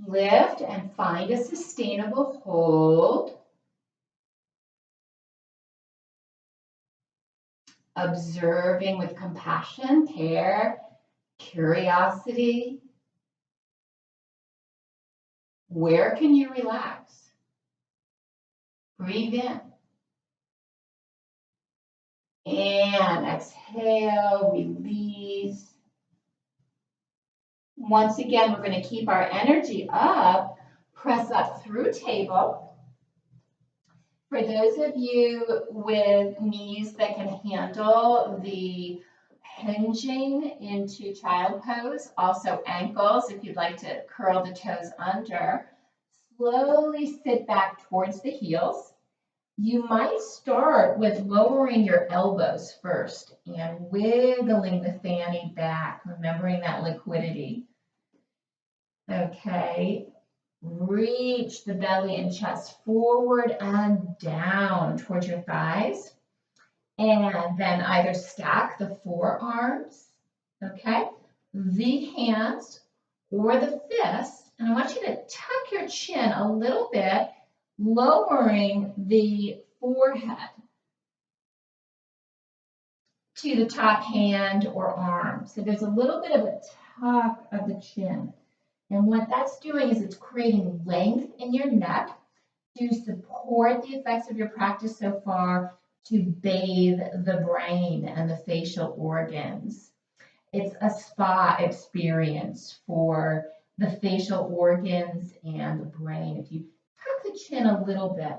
lift and find a sustainable hold. Observing with compassion, care, curiosity. Where can you relax? Breathe in. And exhale, release. Once again, we're going to keep our energy up. Press up through table. For those of you with knees that can handle the hinging into child pose, also ankles, if you'd like to curl the toes under, slowly sit back towards the heels. You might start with lowering your elbows first and wiggling the fanny back, remembering that liquidity. Okay, reach the belly and chest forward and down towards your thighs. And then either stack the forearms, okay, the hands or the fists. And I want you to tuck your chin a little bit, lowering the forehead to the top hand or arm. So there's a little bit of a tuck of the chin. And what that's doing is it's creating length in your neck to support the effects of your practice so far, to bathe the brain and the facial organs. It's a spa experience for the facial organs and the brain. If you tuck the chin a little bit.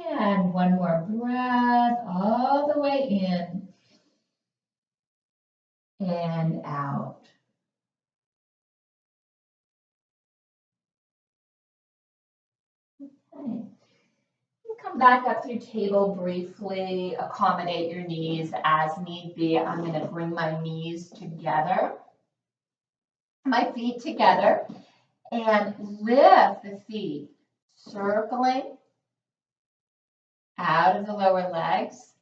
And one more breath all the way in and out. Okay. Come back up through table briefly, accommodate your knees as need be. I'm going to bring my knees together, my feet together, and lift the feet, circling out of the lower legs.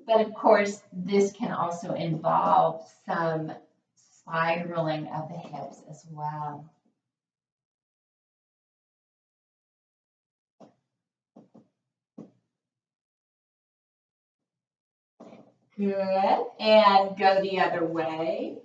But of course, this can also involve some spiraling of the hips as well. Good. And go the other way.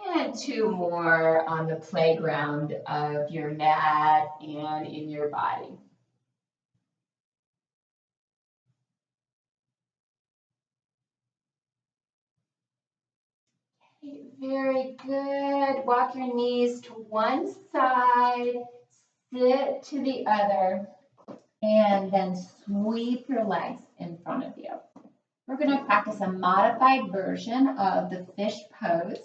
And two more on the playground of your mat and in your body. Okay, very good. Walk your knees to one side, sit to the other, And then sweep your legs in front of you. We're going to practice a modified version of the fish pose.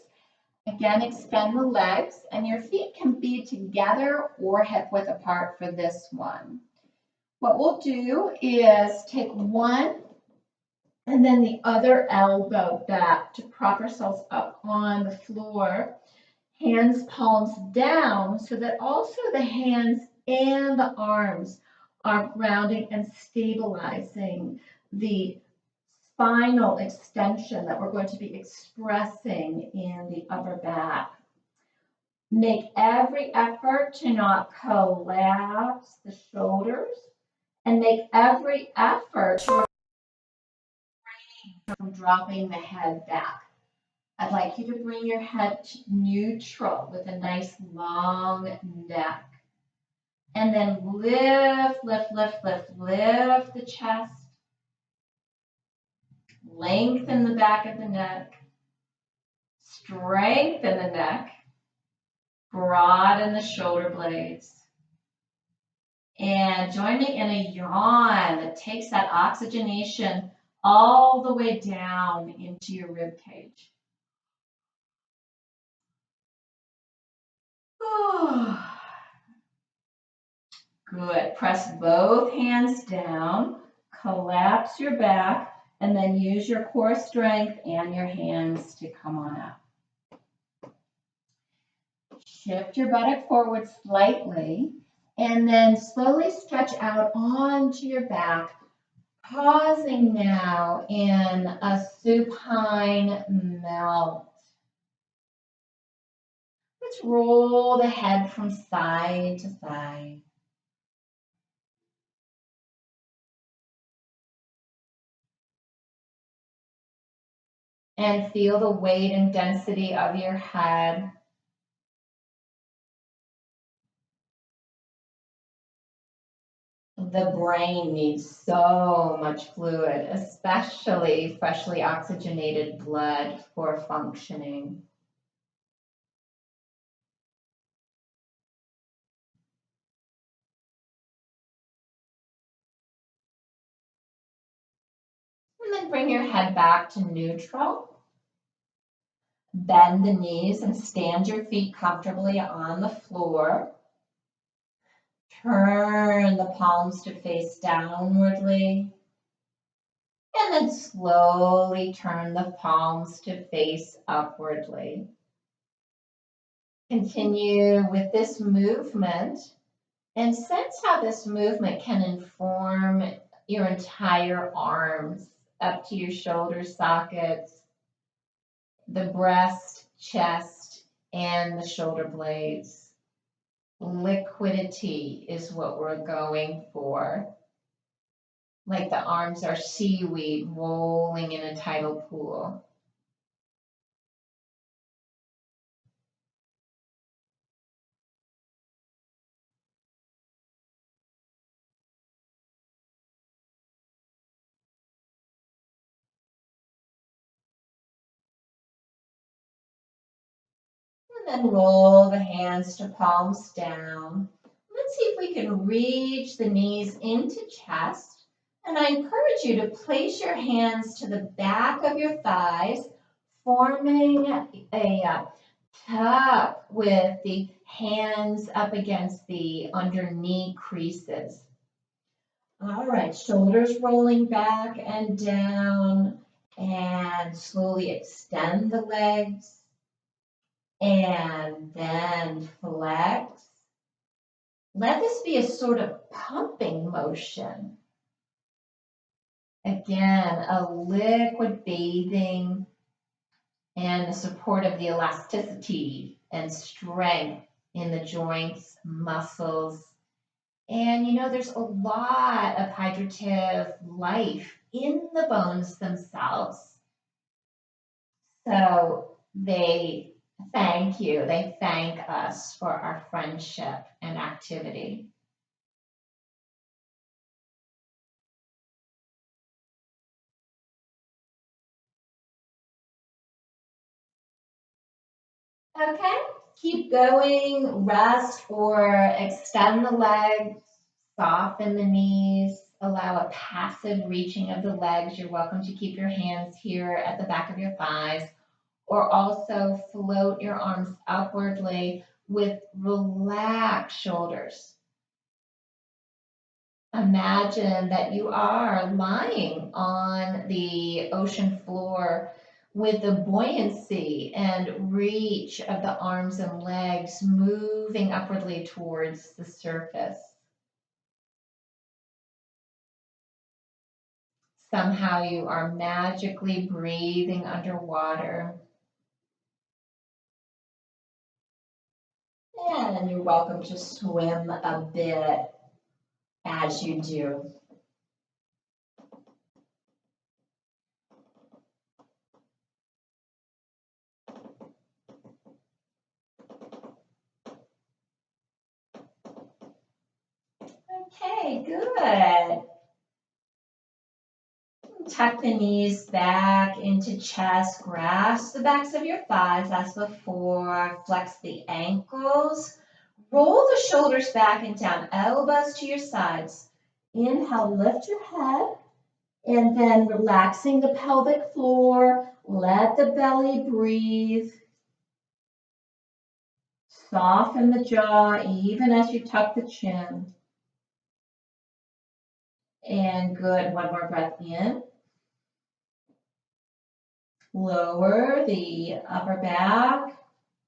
Again, extend the legs, and your feet can be together or hip width apart for this one. What we'll do is take one and then the other elbow back to prop ourselves up on the floor. Hands, palms down, so that also the hands and the arms are grounding and stabilizing the spinal extension that we're going to be expressing in the upper back. Make every effort to not collapse the shoulders, and make every effort to refrain from dropping the head back. I'd like you to bring your head to neutral with a nice long neck. And then lift, lift, lift, lift, lift the chest. Lengthen the back of the neck. Strengthen the neck. Broaden the shoulder blades. And join me in a yawn that takes that oxygenation all the way down into your rib cage. Good. Press both hands down, collapse your back, and then use your core strength and your hands to come on up. Shift your buttock forward slightly, and then slowly stretch out onto your back, pausing now in a supine melt. Let's roll the head from side to side. And feel the weight and density of your head. The brain needs so much fluid, especially freshly oxygenated blood for functioning. And then bring your head back to neutral. Bend the knees and stand your feet comfortably on the floor. Turn the palms to face downwardly. And then slowly turn the palms to face upwardly. Continue with this movement and sense how this movement can inform your entire arms up to your shoulder sockets, the breast, chest, and the shoulder blades. Liquidity is what we're going for. Like the arms are seaweed rolling in a tidal pool. And then roll the hands to palms down. Let's see if we can reach the knees into chest. And I encourage you to place your hands to the back of your thighs, forming a tuck with the hands up against the underknee creases. All right, shoulders rolling back and down, and slowly extend the legs. And then flex. Let this be a sort of pumping motion. Again, a liquid bathing and the support of the elasticity and strength in the joints, muscles. And you know, there's a lot of hydrative life in the bones themselves. So they thank you. They thank us for our friendship and activity. Okay, keep going, rest or extend the legs, Soften the knees. Allow a passive reaching of the legs. You're welcome to keep your hands here at the back of your thighs, or also float your arms upwardly with relaxed shoulders. Imagine that you are lying on the ocean floor with the buoyancy and reach of the arms and legs moving upwardly towards the surface. Somehow you are magically breathing underwater. And you're welcome to swim a bit as you do. Okay, good. Tuck the knees back into chest, grasp the backs of your thighs as before, flex the ankles, roll the shoulders back and down, elbows to your sides. Inhale, lift your head, and then relaxing the pelvic floor, let the belly breathe. Soften the jaw even as you tuck the chin. And good, one more breath in. Lower the upper back,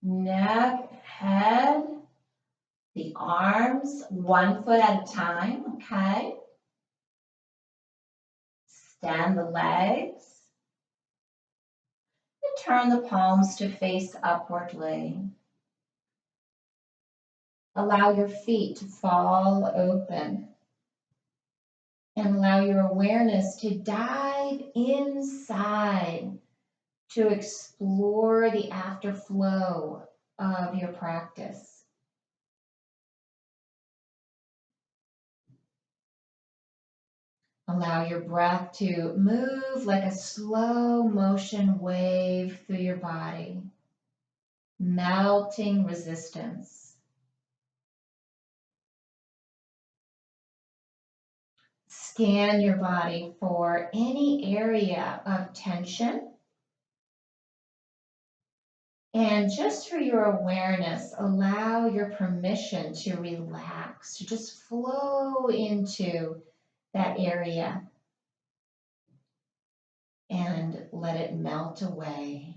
neck, head, the arms, 1 foot at a time, okay? Stand the legs. And turn the palms to face upwardly. Allow your feet to fall open. And allow your awareness to dive inside to explore the afterflow of your practice. Allow your breath to move like a slow motion wave through your body, melting resistance. Scan your body for any area of tension. And just for your awareness, allow your permission to relax, to just flow into that area and let it melt away.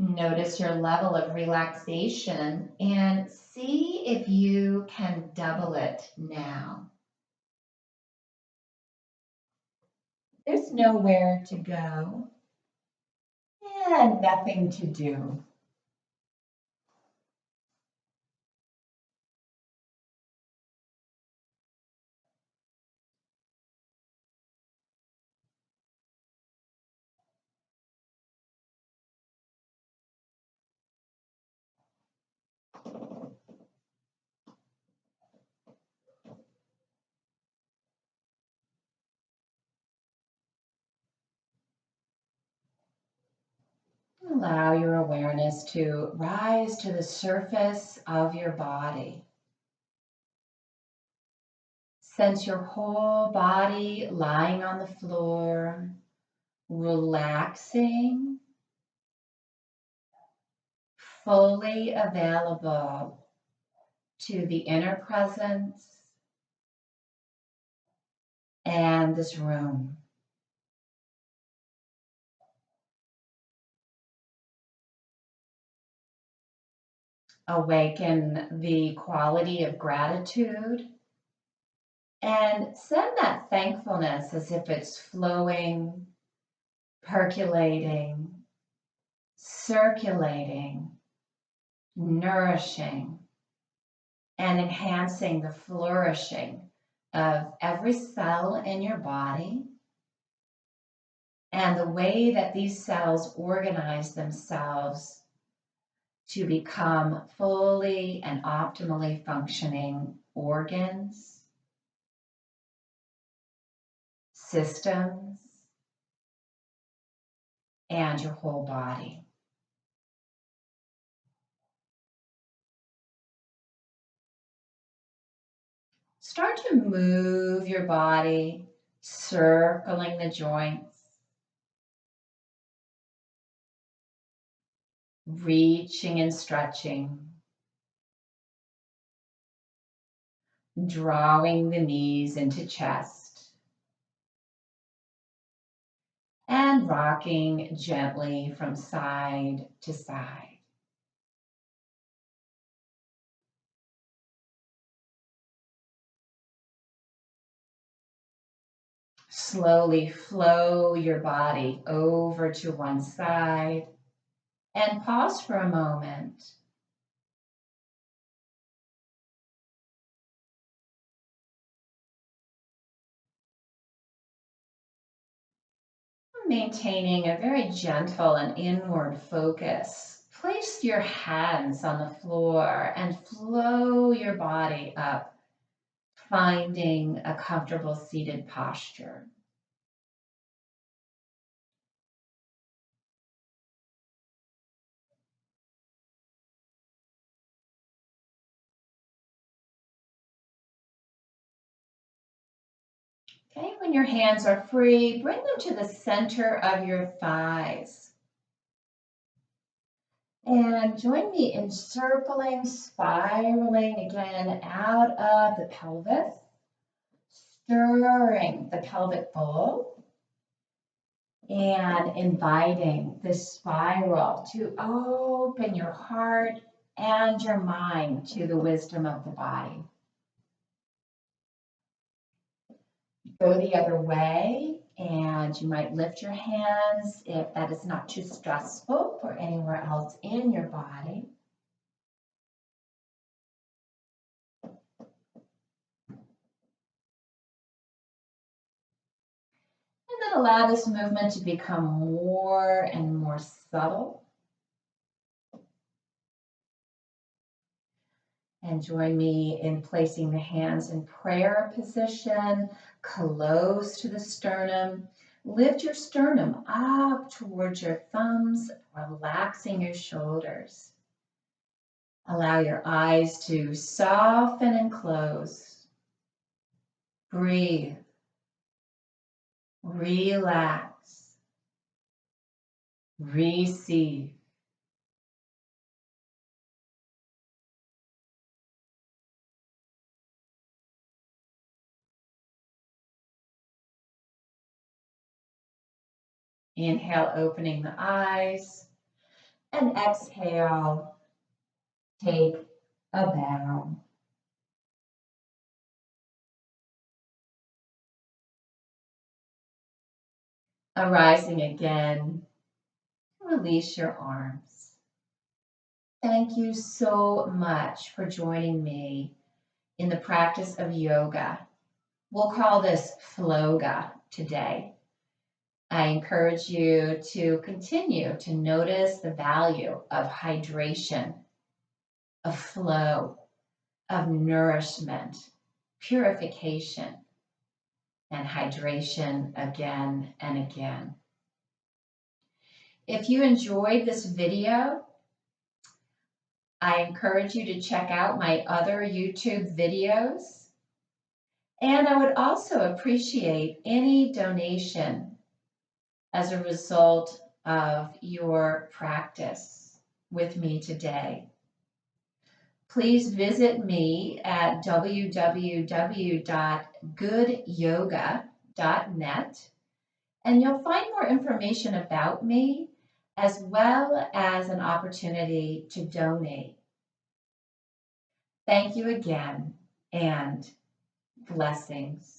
Notice your level of relaxation and see if you can double it now. There's nowhere to go and nothing to do. Allow your awareness to rise to the surface of your body. Sense your whole body lying on the floor, relaxing, fully available to the inner presence and this room. Awaken the quality of gratitude and send that thankfulness as if it's flowing, percolating, circulating, nourishing, and enhancing the flourishing of every cell in your body and the way that these cells organize themselves to become fully and optimally functioning organs, systems, and your whole body. Start to move your body, circling the joints, reaching and stretching, drawing the knees into chest, and rocking gently from side to side. Slowly flow your body over to one side and pause for a moment. Maintaining a very gentle and inward focus, place your hands on the floor and flow your body up, finding a comfortable seated posture. Okay, when your hands are free, bring them to the center of your thighs. And join me in circling, spiraling again out of the pelvis, stirring the pelvic bowl, and inviting the spiral to open your heart and your mind to the wisdom of the body. Go the other way, and you might lift your hands if that is not too stressful for anywhere else in your body. And then allow this movement to become more and more subtle. And join me in placing the hands in prayer position, close to the sternum. Lift your sternum up towards your thumbs, relaxing your shoulders. Allow your eyes to soften and close. Breathe. Relax. Receive. Inhale, opening the eyes, and exhale, take a bow. Arising again, release your arms. Thank you so much for joining me in the practice of yoga. We'll call this floga today. I encourage you to continue to notice the value of hydration, of flow, of nourishment, purification, and hydration again and again. If you enjoyed this video, I encourage you to check out my other YouTube videos. And I would also appreciate any donation as a result of your practice with me today. Please visit me at www.goodyoga.net, and you'll find more information about me as well as an opportunity to donate. Thank you again, and blessings.